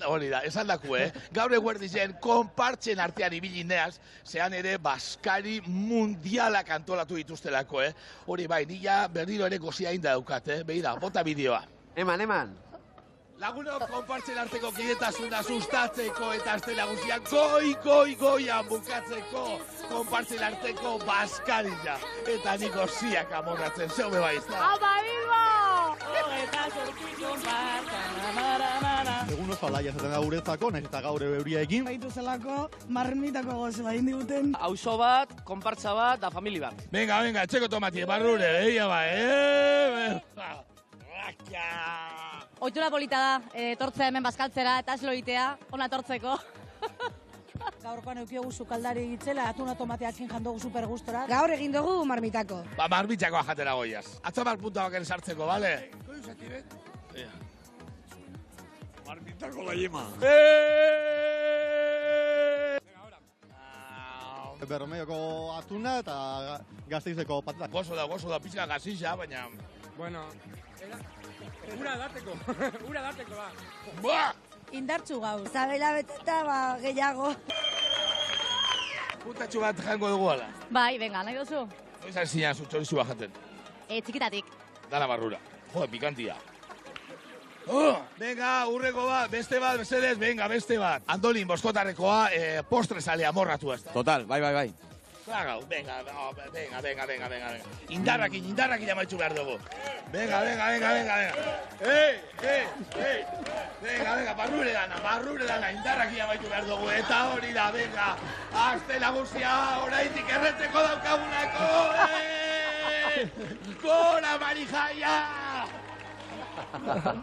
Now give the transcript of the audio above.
hori da, esan daku, gaur eguerdizen konpartzen artean ibili neaz, zean ere Baskari mundialak antolatu dituztelako, hori bai, nila berriro ere gozia inda daukat, behira, bota bideoa. Eman. Lagunok konpartzen arteko kidetasuna sustatzeko eta azte nagusiak goian bukatzeko konpartzen arteko Baskarilla. Eta nik gosiak amorratzen, zeu beba izta. Apa, Bilbo! Egun oso alaia zaten da guretzako, nahiz eta gaur euria egin. Baitu zelako, marmitako goze bain diguten. Auzo bat, konpartza bat, da famili bat. Venga, etxeko tomatie, barrure, eia ba, Oitura polita da, tortzea hemen bazkaltzera eta esloitea, ona tortzeko. Gaurkoan eukiogu sukaldari gitzela, atuna tomateakin jandogu super gustora. Gaur egin dugu marmitako. Ba, marmitako jatera goiaz. Atzamar punta bakar sartzeko, bale? Marmitako la yema. Bermeioko atuna eta Gasteizeko patata. Gozo da, pixka gazisa, baina... Bueno, ura dateko da. Buah! Indartxu gau. Zabela beteta, gehiago. Puntatxu bat jango dugu ala. Bai, venga, nahi duzu? Oizan zinean zutxorizua jaten. Txikitatik. Dana barrura. Jode, pikantia. Venga, urreko bat, beste bat, beste bat. Andolin, boskotarrekoa, postre sale amorratu ez da. Total, bai. Venga. Indarrakin amaitzu behar dugu. Venga. Venga, barrure dana, indarrakin amaitu behar dugu. Eta hori da, venga, azte nagusia, oraitik erretzeko daukagunako. Gora, Marijaia!